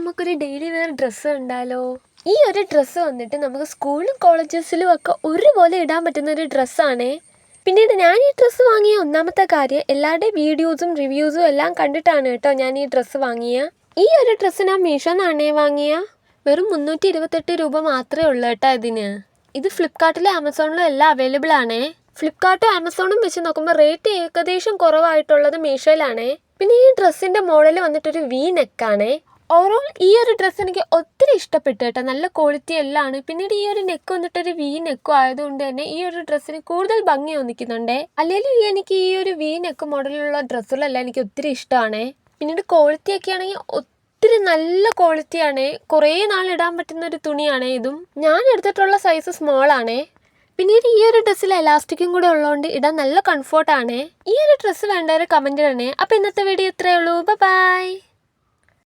നമുക്കൊരു daily wear dress കണ്ടാലോ? ഈ ഒരു ഡ്രസ്സ് വന്നിട്ട് നമുക്ക് സ്കൂളിലും കോളേജസിലും ഒക്കെ ഒരുപോലെ ഇടാൻ പറ്റുന്ന ഒരു ഡ്രസ്സാണേ. പിന്നീട് ഞാൻ ഈ ഡ്രസ്സ് വാങ്ങിയ ഒന്നാമത്തെ കാര്യം എല്ലാവരുടെയും വീഡിയോസും റിവ്യൂസും എല്ലാം കണ്ടിട്ടാണ് കേട്ടോ ഞാൻ ഈ ഡ്രസ്സ് വാങ്ങിയ. ഈ ഒരു ഡ്രസ്സ് ഞാൻ മീഷോന്നാണേ വാങ്ങിയ. വെറും 328 രൂപ മാത്രമേ ഉള്ളൂ കേട്ടോ ഇതിന്. ഇത് ഫ്ലിപ്കാർട്ടിലും ആമസോണിലും എല്ലാം അവൈലബിൾ ആണേ. ഫ്ലിപ്കാർട്ടും ആമസോണും വെച്ച് നോക്കുമ്പോൾ റേറ്റ് ഏകദേശം കുറവായിട്ടുള്ളത് മീഷോയിലാണേ. പിന്നെ ഈ ഡ്രസ്സിൻ്റെ മോഡൽ വന്നിട്ടൊരു വി നെക്കാണേ. ഓവറോൾ ഈ ഒരു ഡ്രസ്സ് എനിക്ക് ഒത്തിരി ഇഷ്ടപ്പെട്ടു കേട്ടോ. നല്ല ക്വാളിറ്റി എല്ലാം ആണ്. പിന്നീട് ഈ ഒരു നെക്ക് വന്നിട്ടൊരു വി നെക്കും ആയതുകൊണ്ട് തന്നെ ഈ ഒരു ഡ്രസ്സിന് കൂടുതൽ ഭംഗി തോന്നിക്കുന്നുണ്ടേ. അല്ലെങ്കിൽ എനിക്ക് ഈ ഒരു വി നെക്ക് മോഡലിലുള്ള ഡ്രസ്സുകളെല്ലാം എനിക്ക് ഒത്തിരി ഇഷ്ടമാണേ. പിന്നീട് ക്വാളിറ്റി ഒക്കെ ആണെങ്കിൽ ഒത്തിരി നല്ല ക്വാളിറ്റിയാണേ. കുറേ നാളിടാൻ പറ്റുന്ന ഒരു തുണിയാണേ ഇതും. ഞാൻ എടുത്തിട്ടുള്ള സൈസ് സ്മോൾ ആണേ. പിന്നീട് ഈ ഒരു ഡ്രസ്സിൽ എലാസ്റ്റിക്കും കൂടെ ഉള്ളതുകൊണ്ട് ഇടാൻ നല്ല കംഫർട്ടാണേ. ഈ ഒരു ഡ്രസ്സ് വേണ്ടവർ കമൻറ്റ് ഇടണേ. അപ്പോൾ ഇന്നത്തെ വീഡിയോ ഇത്രയേ ഉള്ളൂ. ബൈ.